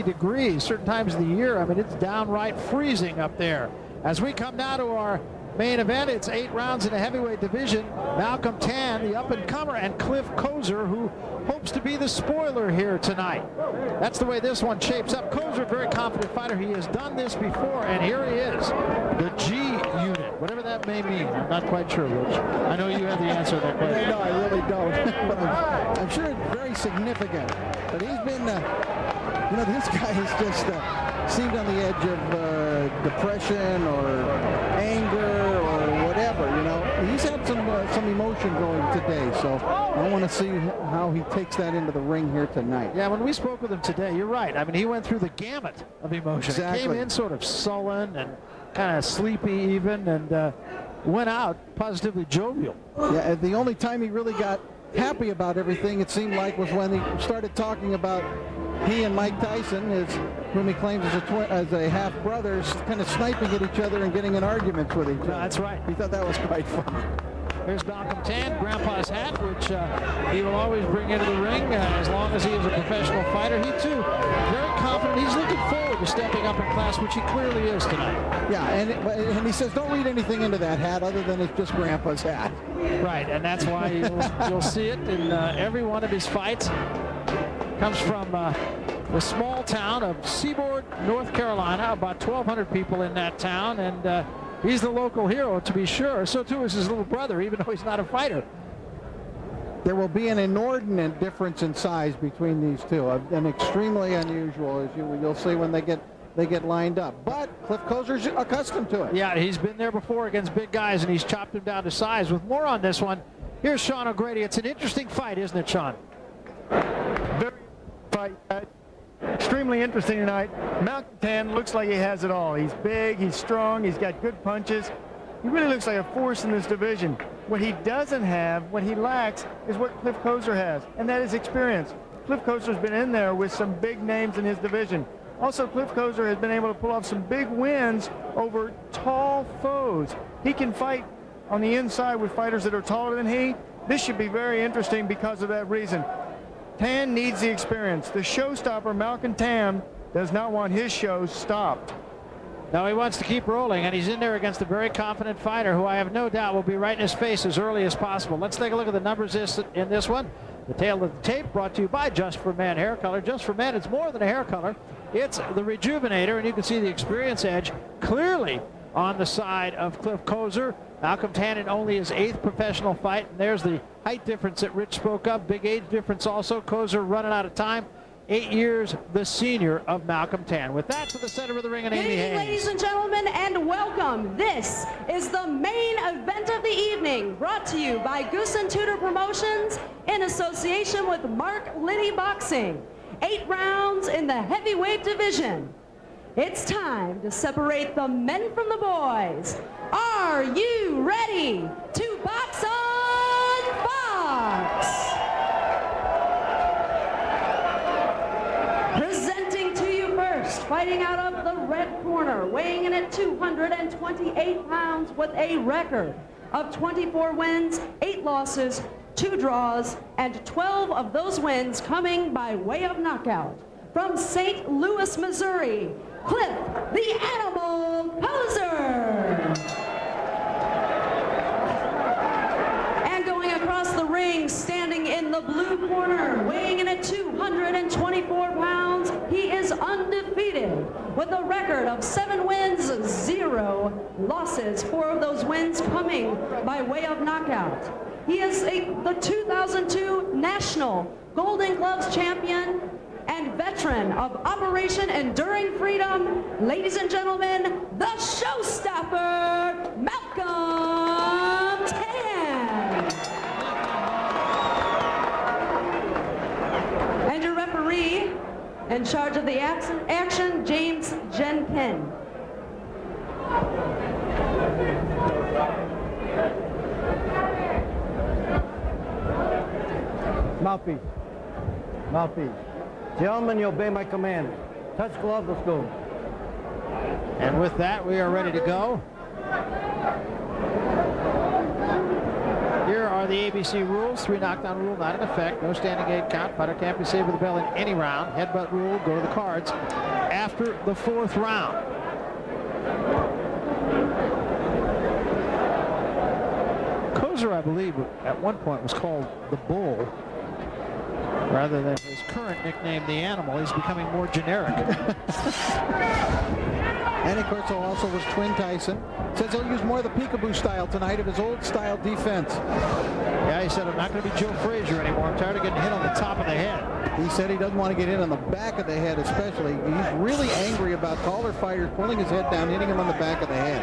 degrees certain times of the year. I mean, it's downright freezing up there. As we come now to our main event, it's 8 rounds in the heavyweight division. Malcolm Tann, the up-and-comer, and Cliff Couser, who hopes to be the spoiler here tonight. That's the way this one shapes up. Couser, very confident fighter. He has done this before, and here he is, the G unit, whatever that may mean. I'm not quite sure, Rich. I know you have the answer to that question. No, I really don't. But I'm sure it's very significant. But he's been, you know, this guy has just seemed on the edge of depression or anger or whatever, you know. He's had some emotion going today, so I want to see how he takes that into the ring here tonight. Yeah, when we spoke with him today, you're right. I mean, he went through the gamut of emotion. Exactly. He came in sort of sullen and kind of sleepy even, and went out positively jovial. Yeah, the only time he really got happy about everything, it seemed like, was when he started talking about he and Mike Tyson, whom he claims as a half-brother, kind of sniping at each other and getting in arguments with each other. No, that's right. He thought that was quite funny. Here's Malcolm Tann, Grandpa's hat, which he will always bring into the ring as long as he is a professional fighter. He, too, very confident. He's looking forward to stepping up in class, which he clearly is tonight. Yeah, and he says don't read anything into that hat other than it's just Grandpa's hat. Right, and that's why you'll see it in every one of his fights. Comes from the small town of Seaboard, North Carolina, about 1,200 people in that town, and he's the local hero, to be sure. So, too, is his little brother, even though he's not a fighter. There will be an inordinate difference in size between these two, and extremely unusual, as you'll see when they get lined up. But Cliff Couser's accustomed to it. Yeah, he's been there before against big guys, and he's chopped him down to size. With more on this one, here's Sean O'Grady. It's an interesting fight, isn't it, Sean? Very fight. Extremely interesting tonight. Malcolm Tann looks like he has it all. He's big, he's strong, he's got good punches. He really looks like a force in this division. What he doesn't have, what he lacks, is what Cliff Couser has, and that is experience. Cliff Couser's been in there with some big names in his division. Also, Cliff Couser has been able to pull off some big wins over tall foes. He can fight on the inside with fighters that are taller than he. This should be very interesting because of that reason. Tann needs the experience. The showstopper, Malcolm Tann, does not want his show stopped. No, he wants to keep rolling, and he's in there against a very confident fighter who I have no doubt will be right in his face as early as possible. Let's take a look at the numbers in this one. The tail of the tape brought to you by Just for Men Hair Color. Just for Men, it's more than a hair color. It's the Rejuvenator, and you can see the experience edge clearly on the side of Cliff Couser. Malcolm Tann in only his 8th professional fight, and there's the height difference that Rich spoke of. Big age difference also. Couser running out of time. 8 years the senior of Malcolm Tann. With that, to the center of the ring, and Amy Hayes. Ladies and gentlemen, and welcome. This is the main event of the evening, brought to you by Goose and Tudor Promotions in association with Mark Liddy Boxing. 8 rounds in the heavyweight division. It's time to separate the men from the boys. Are you ready to box on Fox? Presenting to you first, fighting out of the red corner, weighing in at 228 pounds with a record of 24 wins, 8 losses, 2 draws, and 12 of those wins coming by way of knockout. From St. Louis, Missouri, Cliff the Animal Couser. And going across the ring, standing in the blue corner, weighing in at 224 pounds, he is undefeated with a record of 7 wins, 0 losses, 4 of those wins coming by way of knockout. He is the 2002 National Golden Gloves champion and veteran of Operation Enduring Freedom. Ladies and gentlemen, the showstopper, Malcolm Tann. And your referee in charge of the action, James Jenkin. Mouthpiece. Mouthpiece. Gentlemen, you obey my command. Touch glove, let's go. And with that, we are ready to go. Here are are the ABC rules. 3 knockdown rule not in effect. No standing 8 count. Fighter can't be saved with a bell in any round. Headbutt rule, go to the cards after the 4th round. Couser, I believe, at one point was called the Bull rather than his current nickname, the Animal. He's becoming more generic. And of course, also was Twin Tyson. Says he'll use more of the peekaboo style tonight of his old style defense. Yeah, he said, I'm not going to be Joe Frazier anymore. I'm tired of getting hit on the top of the head. He said he doesn't want to get hit on the back of the head especially. He's really angry about taller fighters pulling his head down, hitting him on the back of the head.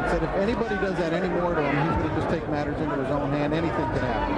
He said if anybody does that anymore to him, he's going to just take matters into his own hand. Anything can happen.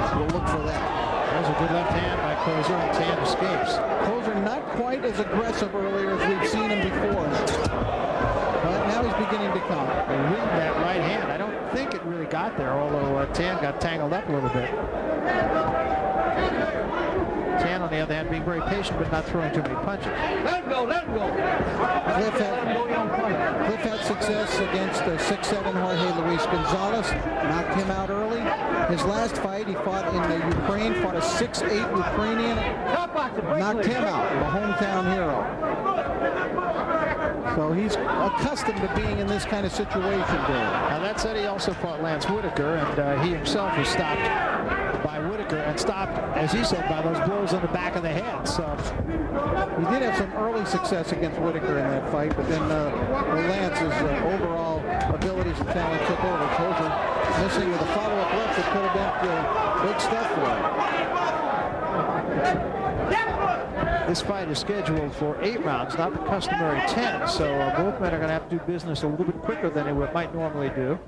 So we'll look for that. There's a good left hand by Couser, and Tann escapes. Couser not quite as aggressive earlier as we've seen him before. But now he's beginning to come. With that right hand, I don't think it really got there, although Tann got tangled up a little bit. Tann, on the other hand, being very patient but not throwing too many punches. Let him go, let him go. Cliff had success against 6'7" Jorge Luis Gonzalez. Knocked him out early. His last fight, he fought in Ukraine, fought a 6'8" Ukrainian. Knocked him out, the hometown hero. So he's accustomed to being in this kind of situation, Dave. Now that said, he also fought Lance Whitaker, and he himself was stopped by Whitaker and stopped, as he said, by those blows on the back of the head. So he did have some early success against Whitaker in that fight, but then Lance's overall abilities and talent took over. Couser missing with a follow-up left that could have been big stuff for him. this fight is scheduled for 8 rounds, not the customary 10. So both men are going to have to do business a little bit quicker than they might normally do.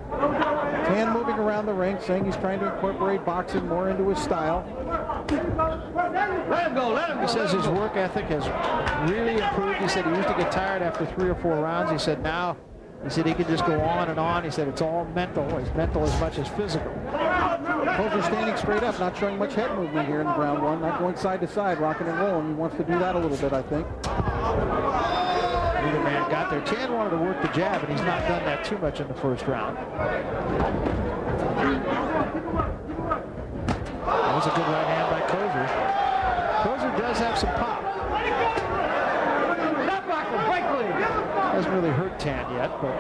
Tann moving around the ring, saying he's trying to incorporate boxing more into his style. Let him go, let him go. He says his work ethic has really improved. He said he used to get tired after 3 or 4 rounds. He said now, he said he could just go on and on. He said it's all mental. It's mental as much as physical. Couser standing straight up, not showing much head movement here in round 1, not going side to side, rocking and rolling. He wants to do that a little bit, I think. Neither man got there. Tann wanted to work the jab, and he's not done that too much in the first round. That was a good right hand by Couser. Couser does have some pop. Hasn't really hurt Tann yet, but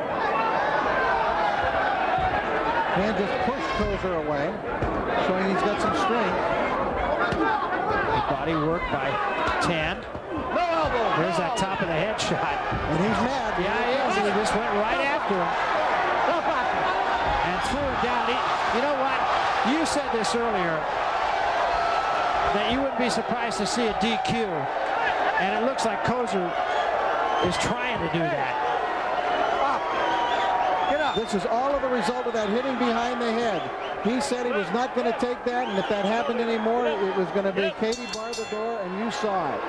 Tann just pushed Couser away, showing he's got some strength. Good body work by Tann. No elbow. There's that top of the head shot. And he's mad. Yeah, he is. And he just went right after him. And threw him down. You know what? You said this earlier, that you wouldn't be surprised to see a DQ. And it looks like Couser is trying to do that. Get up. This is all of the result of that hitting behind the head. He said he was not going to take that, and if that happened anymore, it was going to be Katie bar the door, and you saw it.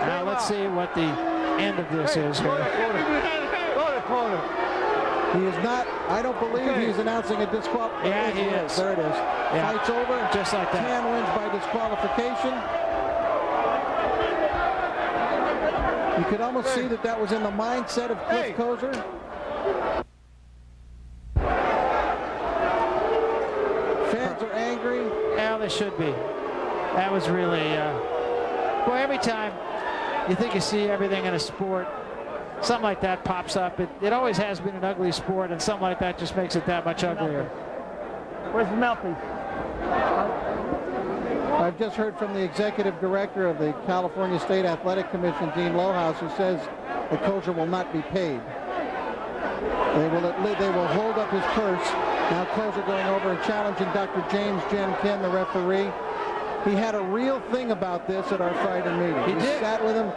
Now let's see what the end of this is here. He is not, I don't believe he's announcing a disqualification. Yeah, he is. There it is. Yeah. Fight's over. Just like that. Tann wins by disqualification. You could almost see that that was in the mindset of Cliff Couser. Fans are angry. Yeah, they should be. That was really, boy, every time you think you see everything in a sport, something like that pops up. It always has been an ugly sport, and something like that just makes it that much uglier. Where's the mouthpiece? I've just heard from the executive director of the California State Athletic Commission, Dean Lohaus, who says that Couser will not be paid. They will hold up his purse. Now Couser going over and challenging Dr. James Ken, the referee. He had a real thing about this at our Friday meeting. He did. Sat with him.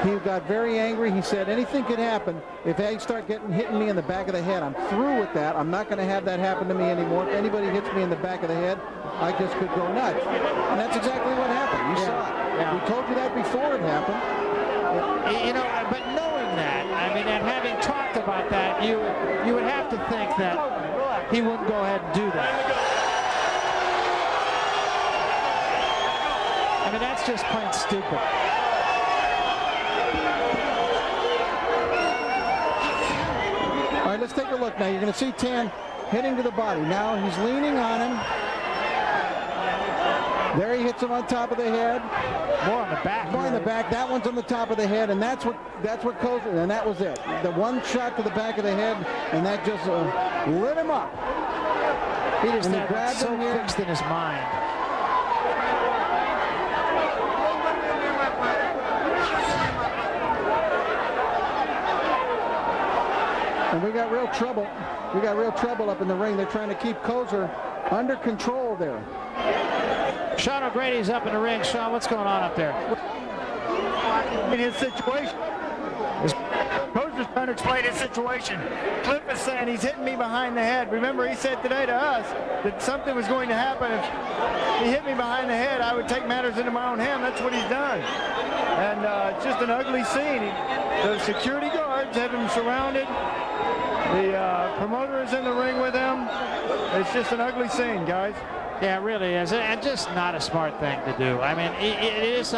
He got very angry. He said anything could happen. If they start hitting me in the back of the head, I'm through with that. I'm not going to have that happen to me anymore. If anybody hits me in the back of the head, I just could go nuts. And that's exactly what happened. You saw it. Yeah. We told you that before it happened. You know, but knowing that, I mean, and having talked about that, you would have to think that he wouldn't go ahead and do that. I mean, that's just plain stupid. All right, let's take a look now. You're going to see Tann hitting to the body. Now he's leaning on him. There he hits him on top of the head. More on the back. More on the back. That one's on the top of the head, and that's what Couser. And that was it. The one shot to the back of the head, and that just lit him up. He just And had that so fixed in his mind. And we got real trouble. We got real trouble up in the ring. They're trying to keep Couser under control there. Sean O'Grady's up in the ring. Sean, what's going on up there? In his situation. Couser's trying to explain his situation. Cliff is saying he's hitting me behind the head. Remember, he said today to us that something was going to happen. If he hit me behind the head, I would take matters into my own hand. That's what he's done. And it's just an ugly scene. The security guards have him surrounded. The promoter is in the ring with him. It's just an ugly scene, guys. Yeah, it really is. And just not a smart thing to do. I mean, it is